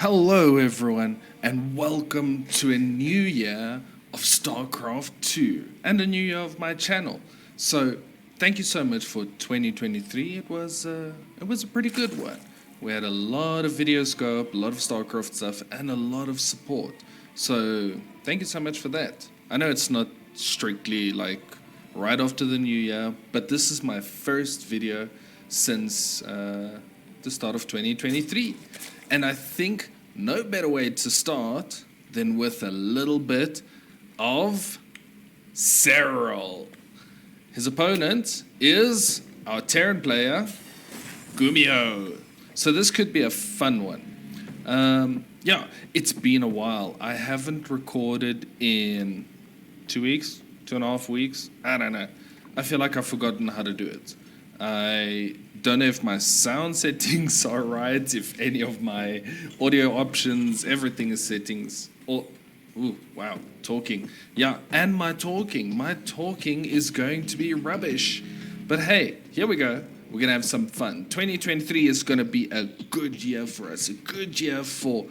Hello everyone, and welcome to a new year of StarCraft 2 and a new year of my channel. So, thank you so much for 2023. It was a pretty good one. We had a lot of videos go up, a lot of StarCraft stuff, and a lot of support. So, thank you so much for that. I know it's not strictly like right after the new year, but this is my first video since the start of 2023. And I think no better way to start than with a little bit of Serral. His opponent is our Terran player, GuMiho. So this could be a fun one. Yeah, it's been a while. I haven't recorded in 2 weeks, 2.5 weeks. I don't know. I feel like I've forgotten how to do it. I don't know if my sound settings are right, if any of my audio options, everything is settings. Ooh, wow, talking. Yeah, and my talking is going to be rubbish. But hey, here we go. We're going to have some fun. 2023 is going to be a good year for us, a good year for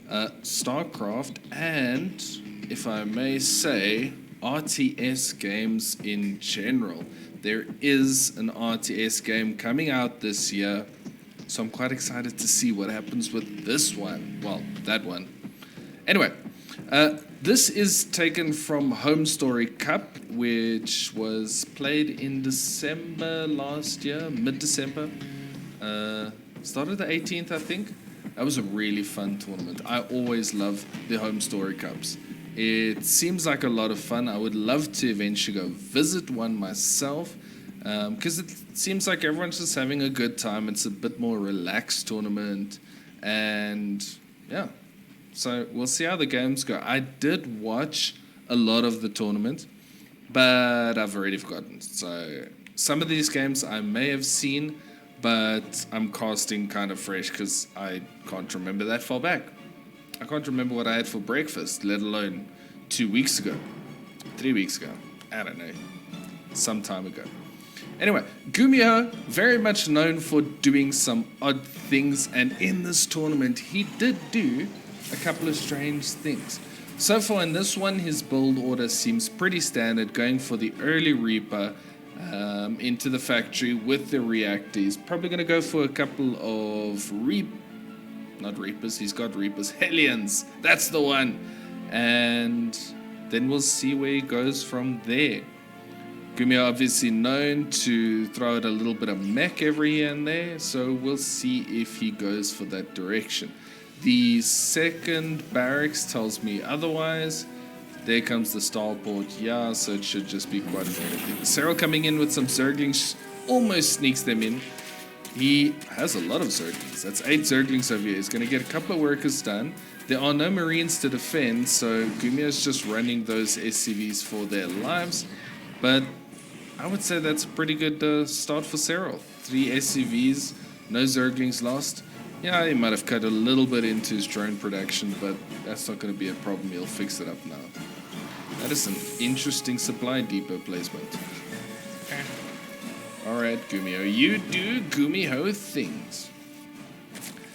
StarCraft and, if I may say, RTS games in general. There is an RTS game coming out this year, so I'm quite excited to see what happens with this one. Well, that one. Anyway, this is taken from Homestory Cup, which was played in December last year, mid-December. Started the 18th, I think. That was a really fun tournament. I always love the Homestory Cups. It seems like a lot of fun. I would love to eventually go visit one myself because it seems like everyone's just having a good time. It's a bit more relaxed tournament, and yeah, so we'll see how the games go. I did watch a lot of the tournament, but I've already forgotten. So some of these games I may have seen, but I'm casting kind of fresh because I can't remember that far back. I can't remember what I had for breakfast, let alone 2 weeks ago, 3 weeks ago. I don't know, some time ago. Anyway, GuMiho, very much known for doing some odd things, and in this tournament, he did do a couple of strange things. So far in this one, his build order seems pretty standard, going for the early Reaper into the factory with the reactor. He's probably going to go for a couple of not Reapers, he's got Reapers, Hellions, that's the one. And then we'll see where he goes from there. GuMiho obviously known to throw out a little bit of mech every here and there, so we'll see if he goes for that direction. The second barracks tells me otherwise. There comes the starport, yeah, so it should just be quite a normal thing. Serral coming in with some Zerglings, almost sneaks them in. He has a lot of Zerglings. That's 8 Zerglings over here. He's going to get a couple of workers done. There are no Marines to defend, so GuMiho's just running those SCVs for their lives. But I would say that's a pretty good start for Serral. 3 SCVs, no Zerglings lost. Yeah, he might have cut a little bit into his drone production, but that's not going to be a problem. He'll fix it up now. That is an interesting supply depot placement. Alright, GuMiho, you do GuMiho things.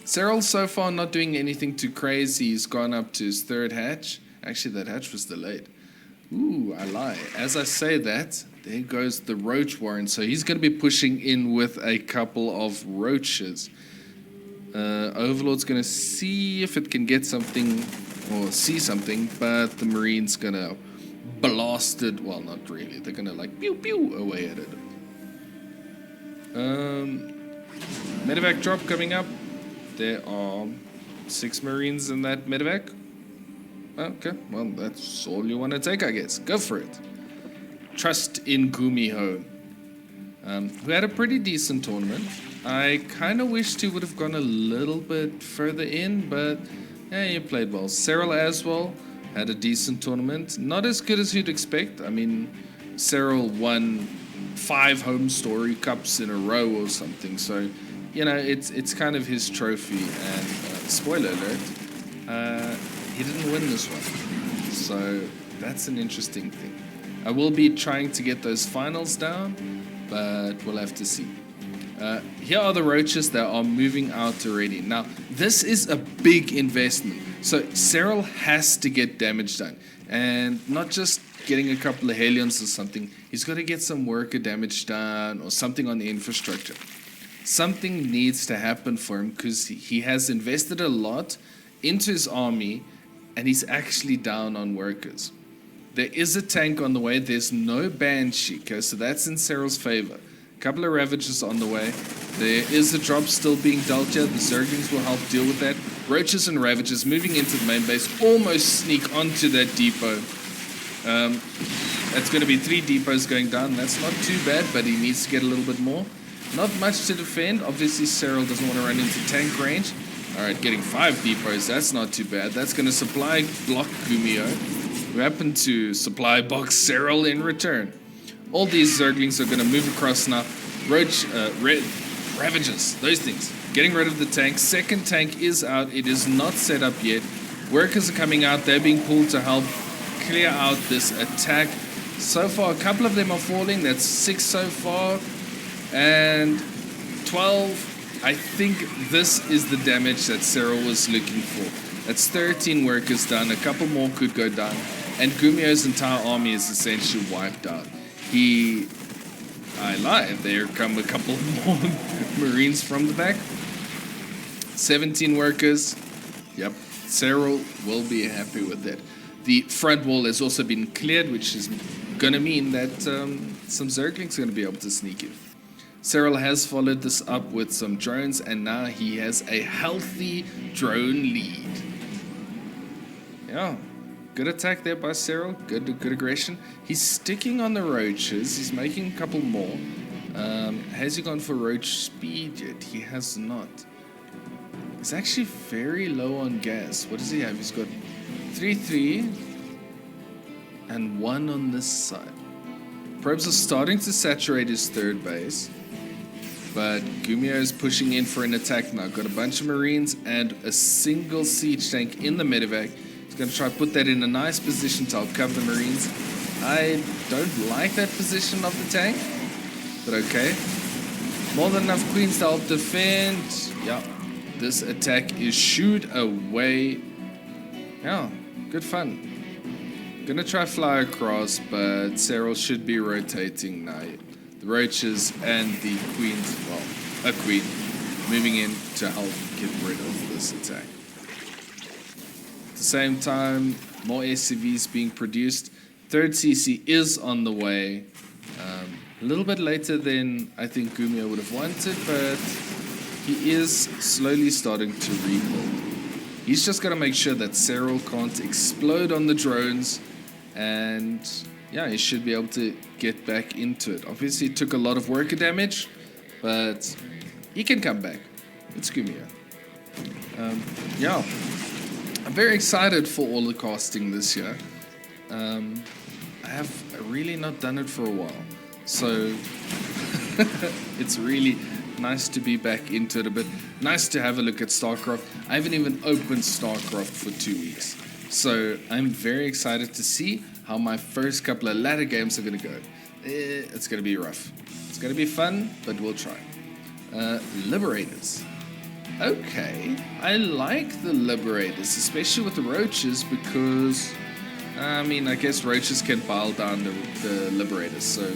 Serral so far not doing anything too crazy. He's gone up to his 3rd hatch. Actually, that hatch was delayed. Ooh, I lie. As I say that, there goes the Roach Warren. So he's going to be pushing in with a couple of Roaches. Overlord's going to see if it can get something, or see something, but the Marine's going to blast it. Well, not really. They're going to like pew pew away at it. Medevac drop coming up. There are 6 Marines in that medevac. Okay, well, that's all you want to take, I guess. Go for it. Trust in GuMiho, who had a pretty decent tournament. I kind of wished he would have gone a little bit further in, but yeah, he played well. Serral as well had a decent tournament. Not as good as you'd expect. I mean, Serral won 5 Homestory Cups in a row or something, so you know it's kind of his trophy. And spoiler alert, he didn't win this one, so that's an interesting thing. I will be trying to get those finals down, but we'll have to see. Here are the roaches that are moving out already. Now, This is a big investment. So Serral has to get damage done. And not just getting a couple of Hellions or something. He's got to get some worker damage done or something on the infrastructure. Something needs to happen for him because he has invested a lot into his army and he's actually down on workers. There is a tank on the way. There's no Banshee, okay, so that's in Serral's favor. A couple of Ravagers on the way. There is a drop still being dealt here. The Zerglings will help deal with that. Roaches and Ravagers moving into the main base. Almost sneak onto that depot. That's going to be 3 depots going down. That's not too bad, but he needs to get a little bit more. Not much to defend. Obviously, Serral doesn't want to run into tank range. Alright, getting 5 depots. That's not too bad. That's going to supply block GuMiho, who happen to supply box Serral in return. All these Zerglings are going to move across now. Ravagers, those things. Getting rid of the tank. Second tank is out. It is not set up yet. Workers are coming out. They're being pulled to help clear out this attack. So far, a couple of them are falling. That's 6 so far. And 12. I think this is the damage that Serral was looking for. That's 13 workers done. A couple more could go down. And GuMiho's entire army is essentially wiped out. I lied. There come a couple more Marines from the back. 17 workers. Yep, Serral will be happy with that. The front wall has also been cleared, which is going to mean that some Zerglings are going to be able to sneak in. Serral has followed this up with some drones, and now he has a healthy drone lead. Yeah. Good attack there by Serral. Good aggression. He's sticking on the roaches. He's making a couple more. Has he gone for roach speed yet? He has not. He's actually very low on gas. What does he have? He's got 3 and 1 on this side. Probes are starting to saturate his third base. But GuMiho is pushing in for an attack now. Got a bunch of Marines and a single siege tank in the medevac. Going to try to put that in a nice position to help cover the Marines. I don't like that position of the tank, but okay. More than enough Queens to help defend. Yeah, this attack is shooed away. Yeah, good fun. Gonna try fly across, but Serral should be rotating now. The Roaches and the Queens, well, a Queen, moving in to help get rid of this attack. At the same time, more SCVs being produced. Third CC is on the way. A little bit later than I think GuMiho would have wanted, but he is slowly starting to rebuild. He's just got to make sure that Serral can't explode on the drones, and yeah, he should be able to get back into it. Obviously, it took a lot of worker damage, but he can come back. It's GuMiho. Yeah. I'm very excited for all the casting this year. I have really not done it for a while, so it's really nice to be back into it a bit. Nice to have a look at StarCraft. I haven't even opened StarCraft for 2 weeks, so I'm very excited to see how my first couple of ladder games are going to go. It's going to be rough. It's going to be fun, but we'll try. Liberators. Okay, I like the Liberators, especially with the Roaches, because, I mean, I guess Roaches can pile down the Liberators, so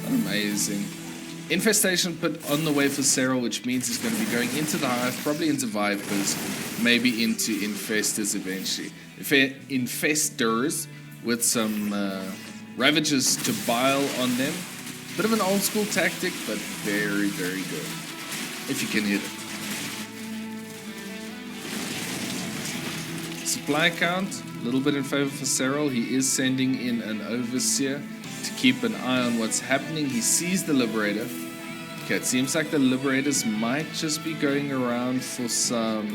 amazing. Infestation put on the way for Serral, which means he's going to be going into the Hive, probably into Vipers, maybe into Infestors eventually. Infestors with some Ravagers to bile on them. Bit of an old school tactic, but very, very good, if you can hit it. Supply count, a little bit in favor for Serral. He is sending in an Overseer to keep an eye on what's happening. He sees the Liberator. Okay, it seems like the Liberators might just be going around for some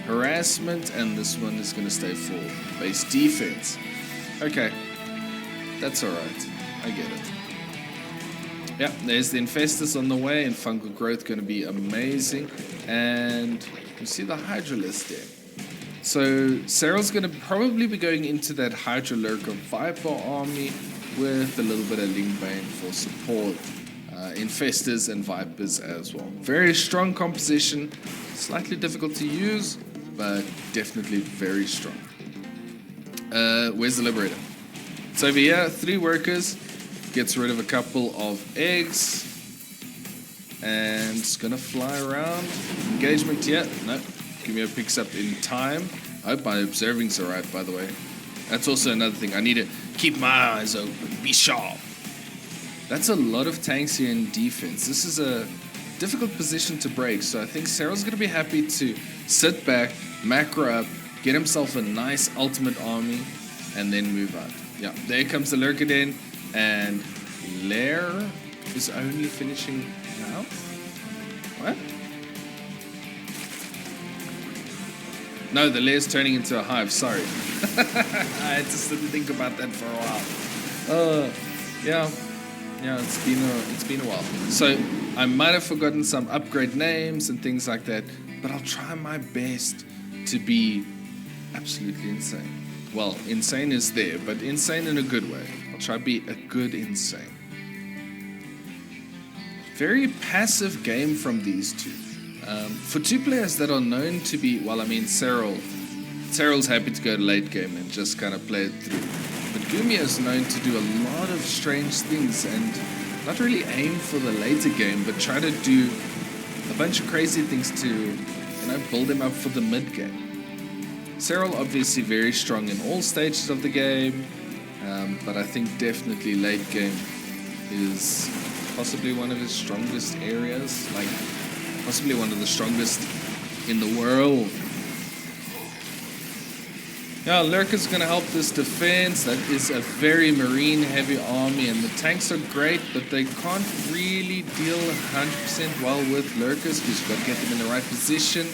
harassment, and this one is going to stay full. Base defense. Okay, that's alright. I get it. Yeah, there's the Infestors on the way, and Fungal growth going to be amazing. And you see the Hydralisk there. So Serral's going to probably be going into that Hydra Lurker Viper army with a little bit of Lingbane for support. Infestors and Vipers as well. Very strong composition, slightly difficult to use, but definitely very strong. Where's the Liberator? It's over here, 3 workers, gets rid of a couple of eggs, and it's gonna fly around. Engagement here, no, GuMiho picks up in time. I hope my observings are right, by the way. That's also another thing, I need to keep my eyes open, be sharp. That's a lot of tanks here in defense. This is a difficult position to break, so I think Serral's gonna be happy to sit back, macro up, get himself a nice ultimate army, and then move out. Yeah, there comes the Lurker Den, and Lair is only finishing now? What? No, the Lair's turning into a hive, sorry. I just didn't think about that for a while. Yeah, it's been a while. So I might have forgotten some upgrade names and things like that, but I'll try my best to be absolutely insane. Well, insane is there, but insane in a good way. I'll try to be a good insane. Very passive game from these two. For 2 players that are known to be, well, I mean, Serral's happy to go late game and just kind of play it through. But GuMiho is known to do a lot of strange things and not really aim for the later game, but try to do a bunch of crazy things to, build him up for the mid game. Serral obviously very strong in all stages of the game, but I think definitely late game is possibly one of his strongest areas, like possibly one of the strongest in the world. Yeah, Lurker's going to help this defense. That is a very marine heavy army, and the tanks are great, but they can't really deal 100% well with Lurkers because you've got to get them in the right position.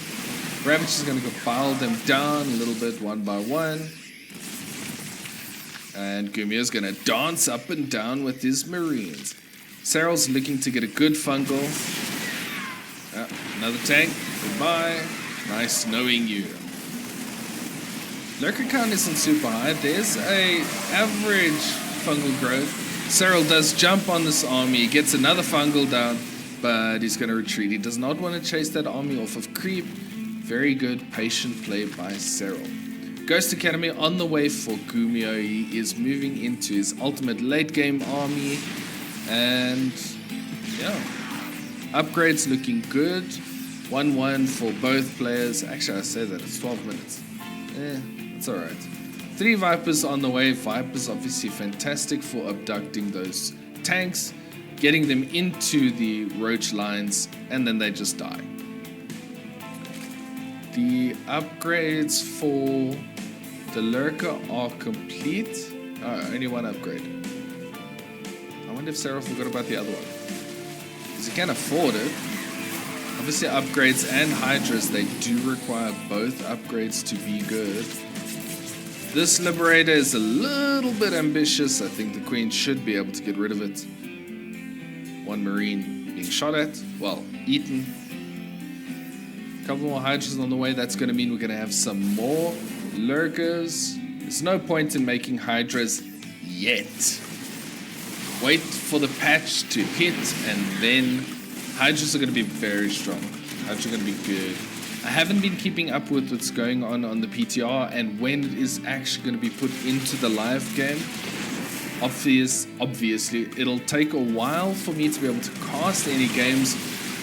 Ravage is going to go pile them down a little bit one by one. And GuMiho is going to dance up and down with his Marines. Serral's looking to get a good fungal. Another tank. Goodbye. Nice knowing you. Lurker count isn't super high. There's a average fungal growth. Serral does jump on this army. He gets another fungal down, but he's going to retreat. He does not want to chase that army off of creep. Very good patient play by Serral. Ghost Academy on the way for GuMiho. He is moving into his ultimate late game army. And yeah, upgrades looking good. 1-1 for both players. Actually, I say that it's 12 minutes. It's alright. 3 Vipers on the way. Vipers obviously fantastic for abducting those tanks, getting them into the roach lines, and then they just die. The upgrades for the Lurker are complete. Oh, only 1 upgrade. I wonder if Serral forgot about the other one. Because he can afford it. Obviously upgrades and Hydras, they do require both upgrades to be good. This Liberator is a little bit ambitious. I think the Queen should be able to get rid of it. 1 Marine being shot at, well, eaten. A couple more Hydras on the way. That's going to mean we're going to have some more Lurkers. There's no point in making Hydras yet. Wait for the patch to hit, and then Hydras are going to be very strong. Hydras are going to be good. I haven't been keeping up with what's going on the PTR and when it is actually going to be put into the live game. Obviously, it'll take a while for me to be able to cast any games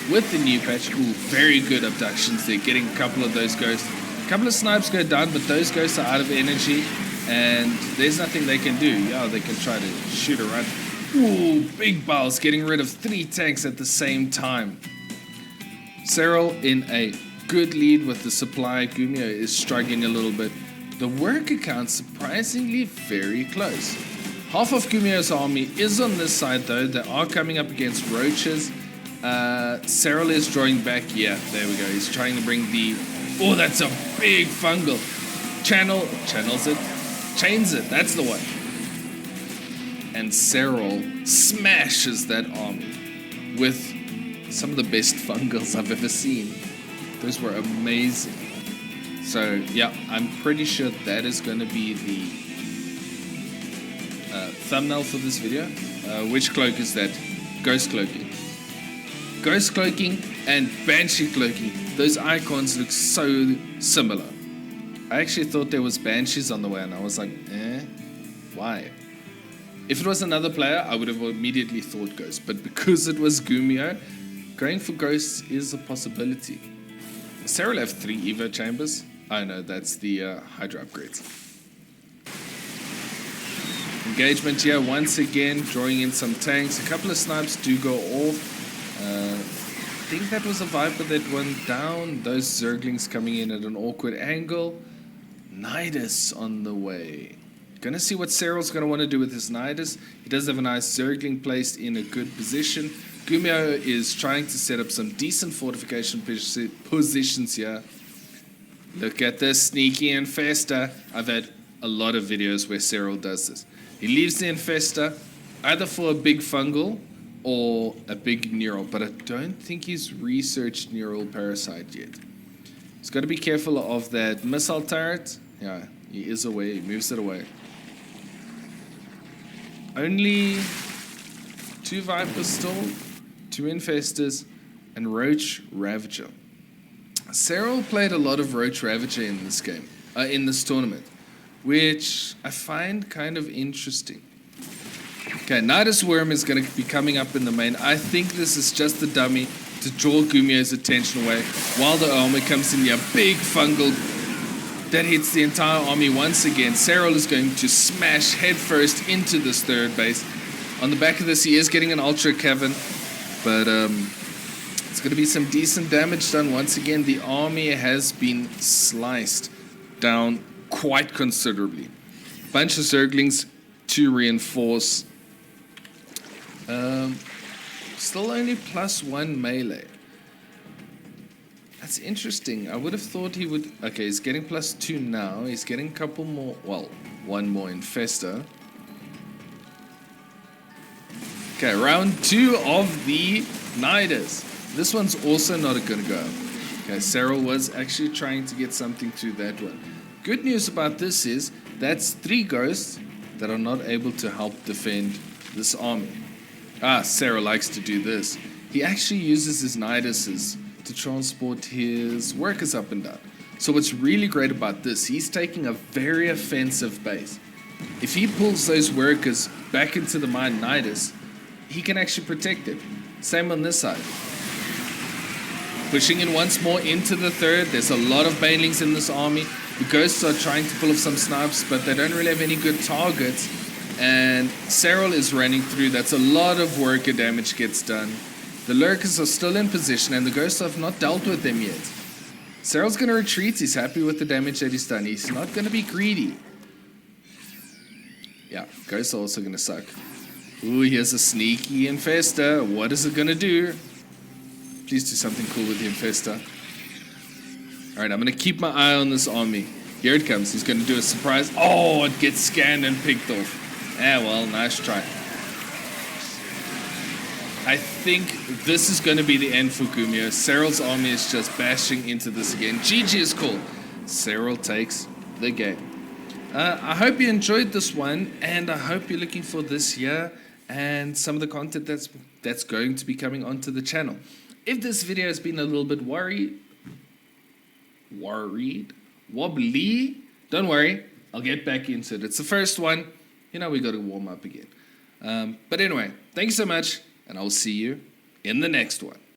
with the new patch. Ooh, very good abductions there, getting a couple of those ghosts. A couple of snipes go down, but those ghosts are out of energy, and there's nothing they can do. Yeah, they can try to shoot around. Ooh, big balls, getting rid of 3 tanks at the same time. Serral in a good lead with the supply. GuMiho is struggling a little bit. The worker count surprisingly very close. Half of GuMiho's army is on this side though. They are coming up against roaches. Serral is drawing back. Yeah, there we go. He's trying to bring the... Oh, that's a big fungal. Channels it. Chains it. That's the one. And Serral smashes that army with some of the best fungals I've ever seen. Those were amazing. So yeah, I'm pretty sure that is going to be the thumbnail for this video. Which cloak is that? Ghost cloaking. Ghost Cloaking and Banshee Cloaking. Those icons look so similar. I actually thought there was Banshees on the way, and I was like, why? If it was another player, I would have immediately thought Ghost. But because it was GuMiho, going for Ghost is a possibility. Does Serral have 3 Evo chambers? Oh no, that's the Hydra upgrades. Engagement here once again, drawing in some tanks. A couple of snipes do go off. I think that was a Viper that went down. Those Zerglings coming in at an awkward angle. Nidus on the way. Gonna see what Serral's gonna want to do with his Nidus. He does have a nice Zergling placed in a good position. GuMiho is trying to set up some decent fortification positions here. Look at this sneaky Infester. I've had a lot of videos where Serral does this. He leaves the Infester either for a big Fungal or a big Neural, but I don't think he's researched Neural Parasite yet. He's got to be careful of that missile turret. Yeah, he is away, he moves it away. Only 2 Vipers still, 2 Infestors, and Roach Ravager. Serral played a lot of Roach Ravager in this game, in this tournament, which I find kind of interesting. Okay, Nidus Worm is going to be coming up in the main. I think this is just a dummy to draw GuMiho's attention away while the army comes in here. Big Fungal that hits the entire army once again. Serral is going to smash headfirst into this third base. On the back of this, he is getting an Ultra Cavern, but it's going to be some decent damage done. Once again, the army has been sliced down quite considerably. Bunch of Zerglings to reinforce. Still only +1 melee. That's interesting. I would have thought he would... Okay, he's getting +2 now. He's getting a couple more... Well, 1 more Infester. Okay, round 2 of the Nidus. This one's also not going to go. Okay, Serral was actually trying to get something to that one. Good news about this is that's 3 ghosts that are not able to help defend this army. Serral likes to do this. He actually uses his Niduses to transport his workers up and down. So what's really great about this, he's taking a very offensive base. If he pulls those workers back into the mine Nidus, he can actually protect it. Same on this side. Pushing in once more into the third. There's a lot of Banelings in this army. The ghosts are trying to pull off some snipes, but they don't really have any good targets. And Serral is running through. That's a lot of worker damage gets done. The lurkers are still in position, and the ghosts have not dealt with them yet. Serral's going to retreat. He's happy with the damage that he's done. He's not going to be greedy. Yeah, ghosts are also going to suck. Ooh, here's a sneaky Infester. What is it going to do? Please do something cool with the Infester. Alright, I'm going to keep my eye on this army. Here it comes. He's going to do a surprise. Oh, it gets scanned and picked off. Well, nice try. I think this is going to be the end for GuMiho. Serral's army is just bashing into this again. GG is called. Serral takes the game. I hope you enjoyed this one, and I hope you're looking for this year and some of the content that's going to be coming onto the channel. If this video has been a little bit wobbly, don't worry, I'll get back into it. It's the first one. You know, we got to warm up again. But anyway, thank you so much, and I'll see you in the next one.